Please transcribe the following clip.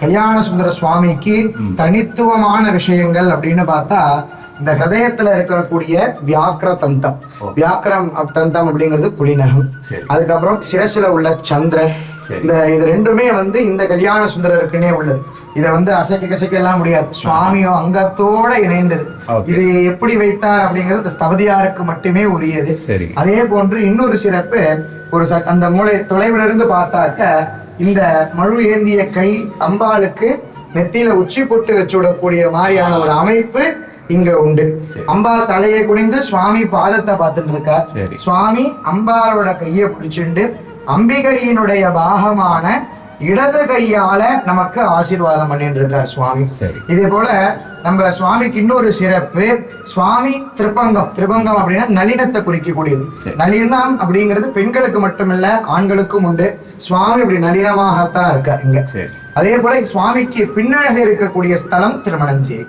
கல்யாண சுந்தர சுவாமிக்கு தனித்துவமான விஷயங்கள் அப்படின்னு பார்த்தா இந்த ஹிருதயத்துல இருக்கக்கூடிய வியாக்கிர தந்தம். வியாக்கிரம் தந்தம் அப்படிங்கிறது புலிநகம். அதுக்கப்புறம் சிரசுல உள்ள சந்திரன். இது ரெண்டுமே இந்த கல்யாண சுந்தரருக்குன்னே உள்ளது. இதை அசைக்க கசைக்க எல்லாம் முடியாது. சுவாமியோ அங்கத்தோட இணைந்தது. இது எப்படி வைத்தார் அப்படிங்கிறது இந்த ஸ்தபதியாருக்கு மட்டுமே உரியது. அதே போன்று இன்னொரு சிறப்பு, ஒரு அந்த மூளை தொலைவில இருந்து பார்த்தாக்க இந்த மழு ஏந்திய கை அம்பாளுக்கு நெத்தியில உச்சி பொட்டு வச்சு விடக்கூடிய மாதிரியான ஒரு அமைப்பு இங்க உண்டு. அம்பா தலையை குனிந்து சுவாமி பாதத்தை பார்த்துட்டு இருக்கார். சுவாமி அம்பாளோட கையை பிடிச்சுண்டு அம்பிகையினுடைய பாகமான இடது கையால நமக்கு ஆசீர்வாதம் பண்ணிட்டு இருக்கார் சுவாமி. இதே போல நம்ம சுவாமிக்கு இன்னொரு சிறப்பு, சுவாமி திரிபங்கம் அப்படின்னா நளினத்தை குறிக்கக்கூடியது. நளினம் அப்படிங்கிறது பெண்களுக்கு மட்டுமில்ல ஆண்களுக்கும் உண்டு. சுவாமி அப்படி நளினமாகத்தான் இருக்கார் இங்க. அதே போல சுவாமிக்கு பின்னழகு இருக்கக்கூடிய ஸ்தலம் திருமணஞ்சேரி.